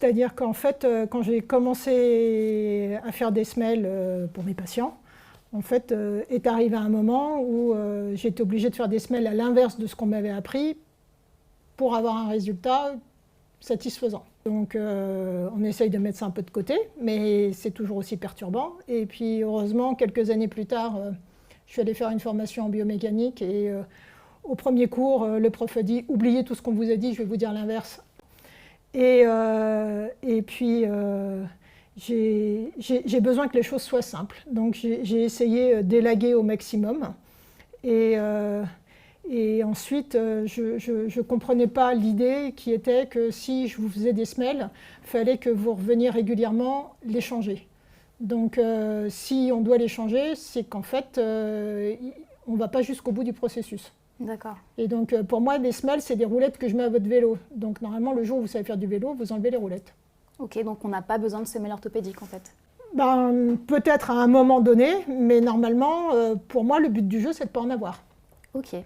C'est-à-dire qu'en fait, quand j'ai commencé à faire des semelles pour mes patients, en fait, est arrivé un moment où j'étais obligée de faire des semelles à l'inverse de ce qu'on m'avait appris pour avoir un résultat satisfaisant. Donc on essaye de mettre ça un peu de côté, mais c'est toujours aussi perturbant. Et puis heureusement, quelques années plus tard, je suis allée faire une formation en biomécanique et au premier cours, le prof a dit « Oubliez tout ce qu'on vous a dit, je vais vous dire l'inverse ». Et puis j'ai besoin que les choses soient simples. Donc j'ai essayé d'élaguer au maximum. Et ensuite, je ne comprenais pas l'idée qui était que si je vous faisais des semelles, il fallait que vous reveniez régulièrement les changer. Donc si on doit les changer, c'est qu'en fait, on ne va pas jusqu'au bout du processus. D'accord. Et donc pour moi, les semelles, c'est des roulettes que je mets à votre vélo. Donc normalement, le jour où vous savez faire du vélo, vous enlevez les roulettes. Ok, donc on n'a pas besoin de semelles orthopédiques en fait. Ben, peut-être à un moment donné, mais normalement, pour moi, le but du jeu, c'est de ne pas en avoir. Ok.